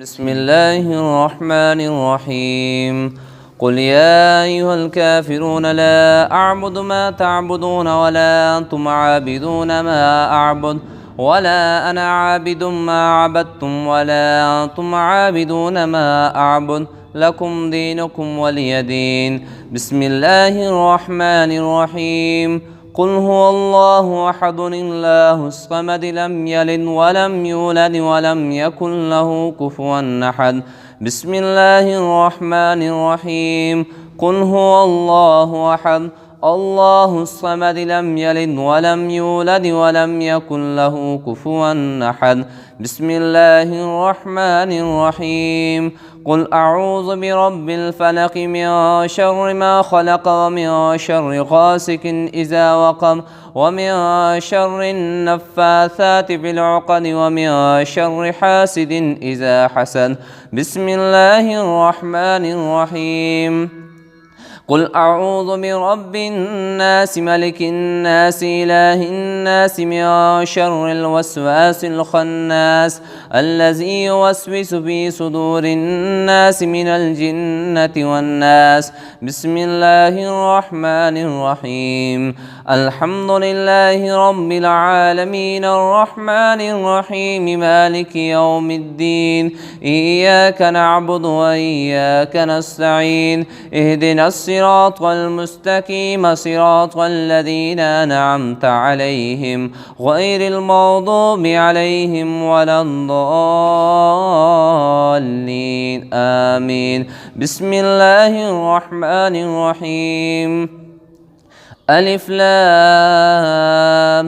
بسم الله الرحمن الرحيم قل يا أيها الكافرون لا أعبد ما تعبدون ولا أنتم عابدون ما أعبد ولا أنا عابد ما عبدتم ولا أنتم عابدون ما أعبد لكم دينكم ولي دين. بسم الله الرحمن الرحيم قل هو الله أحد الله الصمد لم يلد ولم يولد ولم يكن له كفوا أحد. بسم الله الرحمن الرحيم قل هو الله أحد الله الصمد لم يلد ولم يولد ولم يكن له كفوا أحد. بسم الله الرحمن الرحيم قل أعوذ برب الفلق من شر ما خلق ومن شر غاسق إذا وقب ومن شر النفاثات في العقد ومن شر حاسد إذا حسد. بسم الله الرحمن الرحيم قل أعوذ برب الناس ملك الناس إله الناس من شر الوسواس الخناس الذي يوسوس في صدور الناس من الجنة والناس. بسم الله الرحمن الرحيم الحمد لله رب العالمين الرحمن الرحيم مالك يوم الدين إياك نعبد وإياك نستعين اهدنا الصراط المستقيم صراط الذين أنعمت عليهم غير المغضوب عليهم ولا الضالين آمين. بسم الله الرحمن الرحيم ألف لام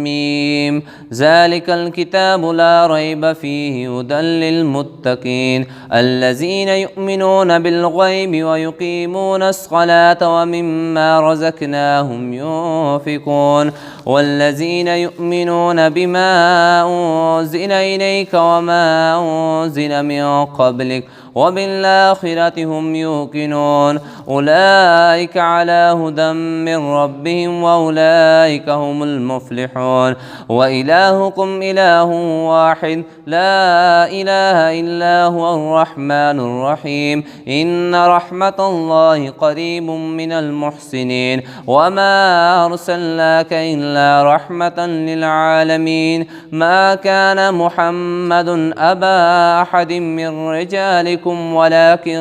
ميم ذلك الكتاب لا ريب فيه هدى للمتقين الذين يؤمنون بالغيب ويقيمون الصلاة ومما رزقناهم ينفقون والذين يؤمنون بما أنزل إليك وما أنزل من قبلك وبالآخرة هم يوقنون أولئك على هدى من ربهم وأولئك هم المفلحون. وإلهكم إله واحد لا إله إلا هو الرحمن الرحيم إن رحمة الله قريب من المحسنين وما أرسلناك إلا رحمة للعالمين. ما كان محمد أبا أحد من رجالكم ولكن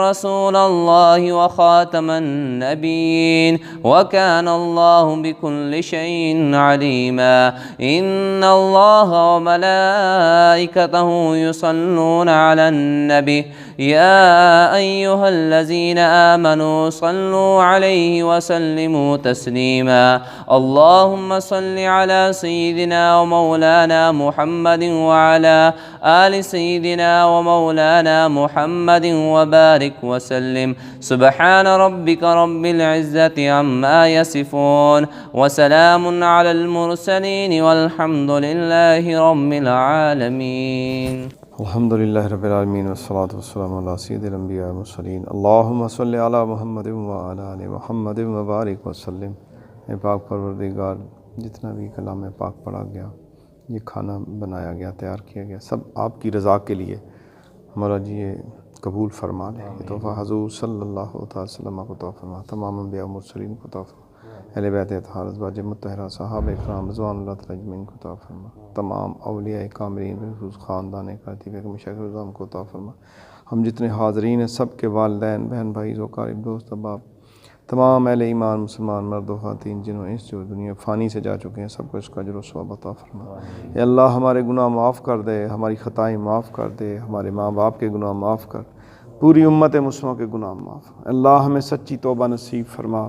رسول الله وخاتم النبيين وكان الله بكل شيء عليما. إن الله وملائكته يصلون على النبي يا أيها الذين آمنوا صلوا عليه وسلموا تسليما. اللهم صل على سيدنا ومولانا محمد وعلى آل سيدنا ومولانا محمد وبارك وسلم. سبحان ربك رب العزة عما يصفون وسلام على المرسلين والحمد لله رب العالمين. الحمد لله رب العالمين والصلاة والسلام على سيد الأنبياء والمرسلين اللهم صل على محمد وعلى آل محمد وبارك वसल्लम। पाक परवरदिगार जितना भी कलाम पाक पढ़ा गया, ये खाना बनाया गया, तैयार किया गया, सब आपकी रज़ा के लिए हमारा जी ये कबूल फरमा लें। ये तोहफ़ा हज़ूर सल्लल्लाहु अलैहि वसल्लम को तोहफ़ा फरमा, तमाम अंबिया और मुरसलीन को तोहफ़ा, अहले बैत अतहार अज़वाज मुत्तहरा सहाबा इकराम रिज़वानुल्लाह तआला अजमईन को तोहफ़ा फरमा, तमाम औलिया कामिलीन बिलखुसूस ख़ानदान कातिब मशाइख़ इज़ाम को तोहफ़ा फरमा। हम जितने हाज़रीन हैं सब के वालिदैन बहन भाई ज़ोकारिब दोस्त अहबाब तमाम अहले ईमान मुसलमान मर्द व ख़वातीन जिन्होंने इस जो दुनिया फ़ानी से जा चुके हैं सबको इसका अजर व सवाब अता फ़रमा। या अल्लाह हमारे गुनाह माफ़ कर दे, हमारी ख़ताएँ माफ़ कर दे, हमारे माँ बाप के गुनाह माफ़ कर, पूरी उम्मत मुस्लिमों के गुनाह माफ़। अल्लाह हमें सच्ची तौबा नसीब फ़रमा।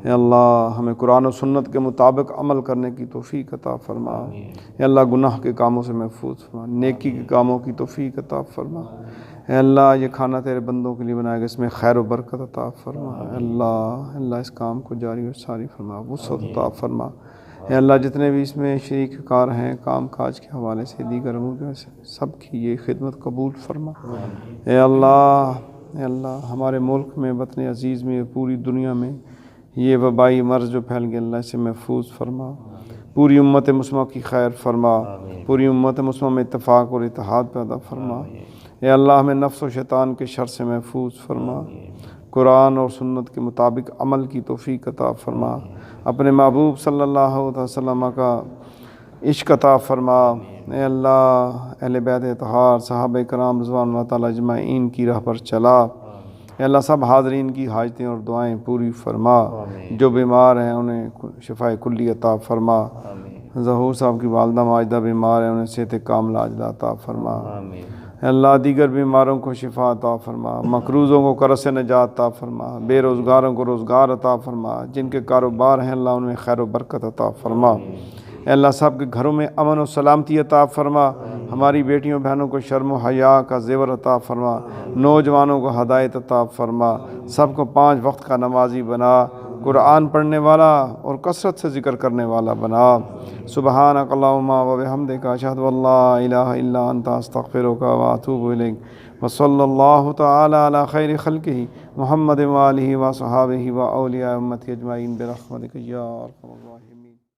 या अल्लाह हमें कुरान और सुन्नत के मुताबिक अमल करने की तौफ़ीक़ अता फ़रमा। या अल्लाह गुनाह के कामों से महफूज फरमा, नेकी के कामों की तौफ़ीक़ अता फ़रमा। अल्लाह ये खाना तेरे बंदों के लिए बनाया गया, इसमें खैर व बरकत अता फ़रमा। अल्लाह इस काम को जारी और सारी फरमा, वुसअत अता फ़रमा। अल्लाह जितने भी इसमें शरीक कार हैं काम काज के हवाले से दीगर अमूर से सब की ये खिदमत कबूल फ़रमा। अल्लाह हमारे मुल्क में वतन अज़ीज़ में पूरी दुनिया में ये वबाई मर्ज़ जो फैल गया, अल्लाह इसे महफूज फरमा। پوری امت مسلمہ کی خیر فرما، پوری امت مسلمہ میں اتفاق اور اتحاد پیدا فرما۔ اے اللہ ہمیں نفس و شیطان کے شر سے محفوظ فرما، قرآن اور سنت کے مطابق عمل کی توفیق عطا فرما، اپنے محبوب صلی اللہ علیہ وسلم کا عشق عطا فرما۔ اے اللہ اہل بیت اطہار صحابہ کرام رضوان اللہ تعالیٰ اجمعین کی راہ پر چلا۔ اے اللہ سب حاضرین کی حاجتیں اور دعائیں پوری فرما، جو بیمار ہیں انہیں شفاء کلی عطا فرما۔ ظہور صاحب کی والدہ ماجدہ بیمار ہیں، انہیں صحت کاملہ عاجلہ عطا فرما۔ اے اللہ دیگر بیماروں کو شفا عطا فرما، مقروضوں کو قرض سے نجات عطا فرما، بے روزگاروں کو روزگار عطا فرما، جن کے کاروبار ہیں اللہ ان میں خیر و برکت عطا فرما۔ اے اللہ سب کے گھروں میں امن و سلامتی عطا فرما، ہماری بیٹیوں بہنوں کو شرم و حیا کا زیور عطا فرما، نوجوانوں کو ہدایت عطا فرما، سب کو 5 وقت کا نمازی بنا، قرآن پڑھنے والا اور کثرت سے ذکر کرنے والا بنا۔ سبحانک اللہم و بحمدک اشہد ان لا الہ الا انت استغفرک و اتوب الیک، وصلی اللہ تعالی علی خیر خلقہ محمد و آلہ و صحابہ و اولیاء امتہ اجمعین برحمتک یا ارحم الراحمین۔